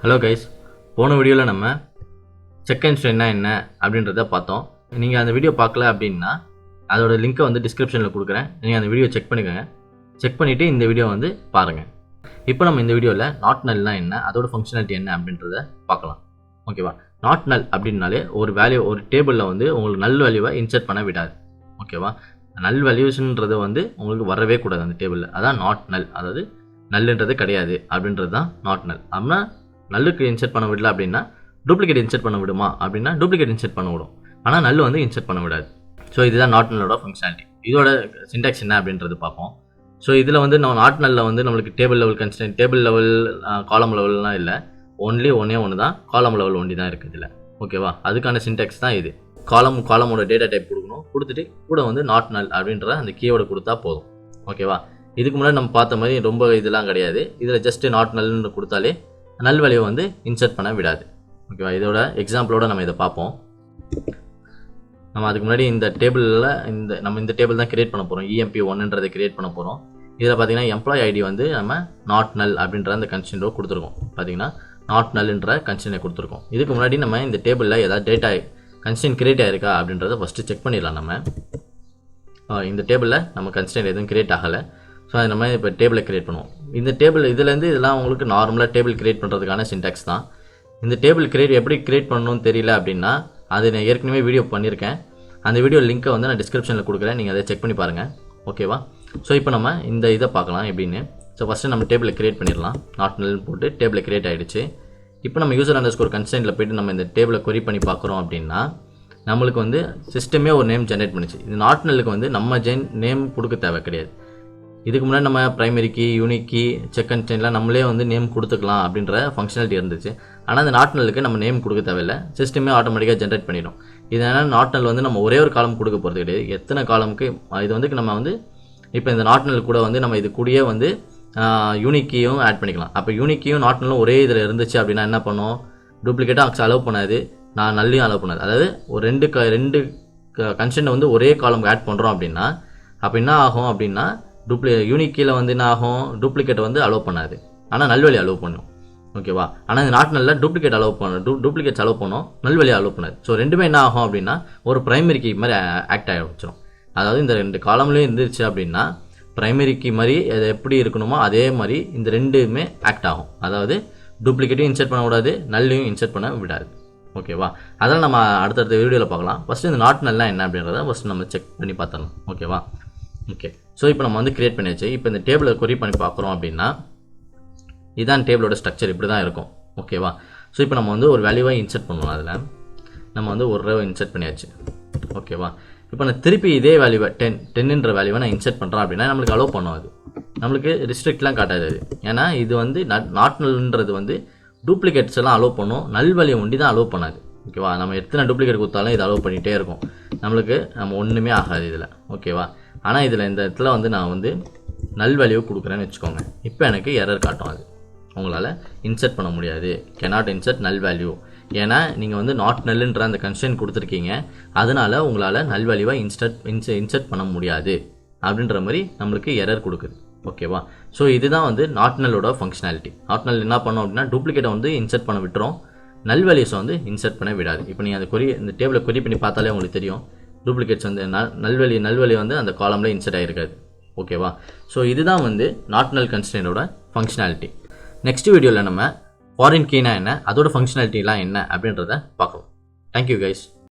Hello guys, போன வீடியோவில் நம்ம செக் கான்ஸ்ட்ரெயின்ட்னா என்ன அப்படின்றத பார்த்தோம். நீங்கள் அந்த வீடியோ பார்க்கல அப்படின்னா அதோட லிங்க்கை வந்து டிஸ்கிரிப்ஷனில் கொடுக்குறேன். நீங்கள் அந்த வீடியோ செக் பண்ணிக்கோங்க. செக் பண்ணிவிட்டு இந்த வீடியோ வந்து பாருங்கள். இப்போ நம்ம இந்த வீடியோவில் நாட் நல்னா என்ன, அதோட ஃபங்க்ஷனாலிட்டி என்ன அப்படின்றத பார்க்கலாம். ஓகேவா? நாட் நல் அப்படின்னாலே ஒரு வேல்யூ, ஒரு டேபிளில் வந்து உங்களுக்கு நல் வேல்யூவை இன்சர்ட் பண்ண விடாது. ஓகேவா? நல் வேல்யூஸ்ன்றது வந்து உங்களுக்கு வரவே கூடாது அந்த டேபிளில். அதான் நாட் நல், அதாவது நல்லுன்றது கிடையாது அப்படின்றது தான் நாட் நல். அப்படின்னா நல்லுக்கு இன்சர்ட் பண்ண விடல அப்படின்னா டூப்ளிகேட் இன்சர்ட் பண்ண விடுமா அப்படின்னா டூப்ளிகேட் இன்சர்ட் பண்ண விடும். ஆனால் நல்லு வந்து இன்சர்ட் பண்ண விடாது. ஸோ இதுதான் நாட் நல்லோட ஃபங்க்ஷனாலிட்டி. இதோட சின்டாக்ஸ் என்ன அப்படின்றது பார்ப்போம். ஸோ இதில் வந்து நம்ம நாட் நல்ல வந்து நம்மளுக்கு table level constraint, table level, காலம் லெவல்லாம் இல்லை. ஒன்றே ஒன்று தான், காலம் லெவல் ஒன்லி தான் இருக்குது இதில். ஓகேவா? அதுக்கான சின்டாக்ஸ் தான் இது. காலமோட டேட்டா டைப் கொடுக்கணும், கொடுத்துட்டு கூட வந்து நாட் நல் அப்படின்ற அந்த கீவேர்டு கொடுத்தா போதும். ஓகேவா? இதுக்கு முன்னாடி நம்ம பார்த்த மாதிரி ரொம்ப இதெல்லாம் கிடையாது. இதில் ஜஸ்ட் நாட் நல்னு கொடுத்தாலே நல் வேல்யூ வந்து இன்சர்ட் பண்ண விடாது. ஓகேவா? இதோட எக்ஸாம்பிளோட நம்ம இதை பார்ப்போம். நம்ம அதுக்கு முன்னாடி இந்த டேபிளில் நம்ம இந்த டேபிள் தான் கிரியேட் பண்ண போகிறோம். EMP1ன்றதை கிரியேட் பண்ண போகிறோம். இதில் பார்த்தீங்கன்னா எம்ப்ளாய் ஐடி வந்து நம்ம நாட் நல் அப்படின்ற அந்த கன்ஸ்ட்ரெயின்ட் கொடுத்துருக்கோம். பார்த்தீங்கன்னா நாட் நல்ன்ற கன்ஸ்ட்ரெயின்ட் கொடுத்துருக்கோம். இதுக்கு முன்னாடி நம்ம இந்த டேபிளில் ஏதாவது டேட்டா கன்ஸ்ட்ரெயின்ட் கிரியேட் ஆயிருக்கா அப்படின்றத ஃபஸ்ட்டு செக் பண்ணிடலாம். நம்ம இந்த டேபிளில் நம்ம கன்ஸ்ட்ரெயின்ட் எதுவும் கிரியேட் ஆகலை. ஸோ அது நம்ம இப்போ டேபிளை கிரியேட் பண்ணுவோம். இந்த டேபிள் இதுலேருந்து இதெல்லாம் உங்களுக்கு நார்மலாக டேபிள் கிரியேட் பண்ணுறதுக்கான சின்டாக்ஸ் தான். இந்த டேபிள் எப்படி கிரியேட் பண்ணணும்னு தெரியல அப்படின்னா அது நான் ஏற்கனவே வீடியோ பண்ணியிருக்கேன். அந்த வீடியோ லிங்க்கை வந்து நான் டிஸ்கிரிப்ஷனில் கொடுக்குறேன். நீங்கள் அதை செக் பண்ணி பாருங்கள். ஓகேவா? ஸோ இப்போ நம்ம இந்த இதை பார்க்கலாம் எப்படின்னு. ஸோ ஃபஸ்ட்டு நம்ம டேபிளை கிரியேட் பண்ணிடலாம். நாட் நல்னு போட்டு டேபிளை கிரியேட் ஆகிடுச்சு. இப்போ நம்ம யூசர் கன்ஸ்ட்ரெயின்ட்ல போய்ட்டு நம்ம இந்த டேபிளை கொரி பண்ணி பார்க்குறோம் அப்படின்னா நம்மளுக்கு வந்து சிஸ்டமே ஒரு நேம் ஜென்ரேட் பண்ணிச்சு. இது நாட் நல்லுக்கு வந்து நம்ம நேம் கொடுக்க தேவை கிடையாது. இதுக்கு முன்னாடி நம்ம primary key, unique key, check கான்ஸ்ட்ரெயின்ட்லாம் நம்மளே வந்து நேம் கொடுத்துக்கலாம் அப்படின்ற ஃபங்க்ஷனாலிட்டி இருந்துச்சு. ஆனால் அந்த நாட் நல்லுக்கு நம்ம நேம் கொடுக்க தேவையில்லை. சிஸ்டமே ஆட்டோமேட்டிக்காக ஜென்ரேட் பண்ணிடும். இதனால் நாட் நல் வந்து நம்ம ஒரே ஒரு காலம் கொடுக்க போகிறது கிடையாது. எத்தனை காலமுக்கு இது வந்து நம்ம வந்து இப்போ இந்த நாட் நல் கூட வந்து நம்ம இது கூடயே வந்து யூனிக் கீயும் ஆட் பண்ணிக்கலாம். அப்போ யூனிக் கீயும் நாட் நல்லும் ஒரே இதில் இருந்துச்சு அப்படின்னா என்ன பண்ணும்? டூப்ளிகேட்டாக அலோவ் பண்ணாது, நான் நல்லையும் அலோவ் பண்ணாது. அதாவது ஒரு ரெண்டு கன்ஸ்ட்ரெயின்ட் வந்து ஒரே காலமுக்கு ஆட் பண்ணுறோம் அப்படின்னா அப்போ என்ன ஆகும் அப்படின்னா யூனிக் கீழே வந்து என்ன ஆகும்? டூப்ளிகேட் வந்து அலோவ் பண்ணாது, ஆனால் நல்வழி அலோவ் பண்ணும். ஓகேவா? ஆனால் இந்த நாட் நல்ல டூப்ளிகேட் அலோவ் பண்ண டூப்ளிகேட்ஸ் அலோவ் பண்ணும், நல்வழி அலோவ் பண்ணாது. ஸோ ரெண்டுமே என்ன ஆகும் அப்படின்னா ஒரு பிரைமரி கீ மாதிரி ஆக்ட் ஆகி வச்சிடும். அதாவது இந்த ரெண்டு காலம்லேயும் இருந்துச்சு அப்படின்னா பிரைமரி கீ மாதிரி அது எப்படி இருக்கணுமோ அதே மாதிரி இந்த ரெண்டுமே ஆக்ட் ஆகும். அதாவது டூப்ளிகேட்டையும் இன்சர்ட் பண்ண விடாது, நல்லையும் இன்சர்ட் பண்ண விடாது. ஓகேவா? அதெல்லாம் நம்ம அடுத்தடுத்த வீடியோவில் பார்க்கலாம். ஃபஸ்ட்டு இந்த நாட் நல்லா என்ன அப்படின்றத ஃபஸ்ட்டு நம்ம செக் பண்ணி பார்த்துடலாம். ஓகேவா? ஓகே. ஸோ இப்போ நம்ம வந்து கிரியேட் பண்ணியாச்சு. இப்போ இந்த டேபிளை கொரி பண்ணி பார்க்குறோம் அப்படின்னா இதான் டேபிளோட ஸ்ட்ரக்சர், இப்படி தான் இருக்கும். ஓகேவா? ஸோ இப்போ நம்ம வந்து ஒரு வேல்யூவை இன்சர்ட் பண்ணுவோம். அதில் நம்ம வந்து ஒரு ரேவை இன்சர்ட் பண்ணியாச்சு. ஓகேவா? இப்போ நான் திருப்பி இதே வேல்யூவை 10ன்ற வேல்யூவை நான் இன்சர்ட் பண்ணுறேன் அப்படின்னா நம்மளுக்கு அலோவ் பண்ணும். அது நம்மளுக்கு ரிஸ்ட்ரிக்ட்லாம் காட்டாது அது. ஏன்னா இது வந்து நாட் நல்ன்றது வந்து டூப்ளிகேட்ஸ் எல்லாம் அலோவ் பண்ணும், நல் வேல்யூ ஒண்டி தான் அலோவ் பண்ணாது. ஓகேவா? நம்ம எத்தனை டூப்ளிகேட் கொடுத்தாலும் இது அலோவ் பண்ணிகிட்டே இருக்கும். நம்ம ஒன்றுமே ஆகாது இதில். ஓகேவா? ஆனால் இதில் இந்த இடத்துல வந்து நான் வந்து நல் வேல்யூ கொடுக்குறேன்னு வச்சுக்கோங்க. இப்போ எனக்கு எரர் காட்டும். அது உங்களால் இன்சர்ட் பண்ண முடியாது. கேனாட் இன்சர்ட் நல் வேல்யூ. ஏன்னா நீங்கள் வந்து நாட் நல்ன்ற அந்த கன்ஸ்ட்ரெயின்ட் கொடுத்துருக்கீங்க, அதனால் உங்களால் நல் வேல்யூவை இன்சர்ட் பண்ண முடியாது அப்படின்ற மாதிரி நம்மளுக்கு எரர் கொடுக்குது. ஓகேவா? ஸோ இதுதான் வந்து நாட் நல்லோட ஃபங்க்ஷனாலிட்டி. நாட் நல் என்ன பண்ணோம் அப்படின்னா டூப்ளிகேட்டை வந்து இன்சர்ட் பண்ண விட்டுரும், நல் வேல்யூஸை வந்து இன்சர்ட் பண்ண விடாது. இப்போ நீங்கள் இந்த டேபிளை கொரி பண்ணி பார்த்தாலே உங்களுக்கு தெரியும், டூப்ளிகேட்ஸ் வந்து நல்வழி வந்து அந்த காலமில் இன்சர்ட் ஆகிருக்காது. ஓகேவா? ஸோ இதுதான் வந்து நாட் நல் கன்ஸ்ட்ரெயின்டோட ஃபங்க்ஷனாலிட்டி. நெக்ஸ்ட் வீடியோவில் நம்ம ஃபாரின் கீனா என்ன, அதோட ஃபங்க்ஷனாலிட்டிலாம் என்ன அப்படின்றத பார்க்கலாம். Thank you guys.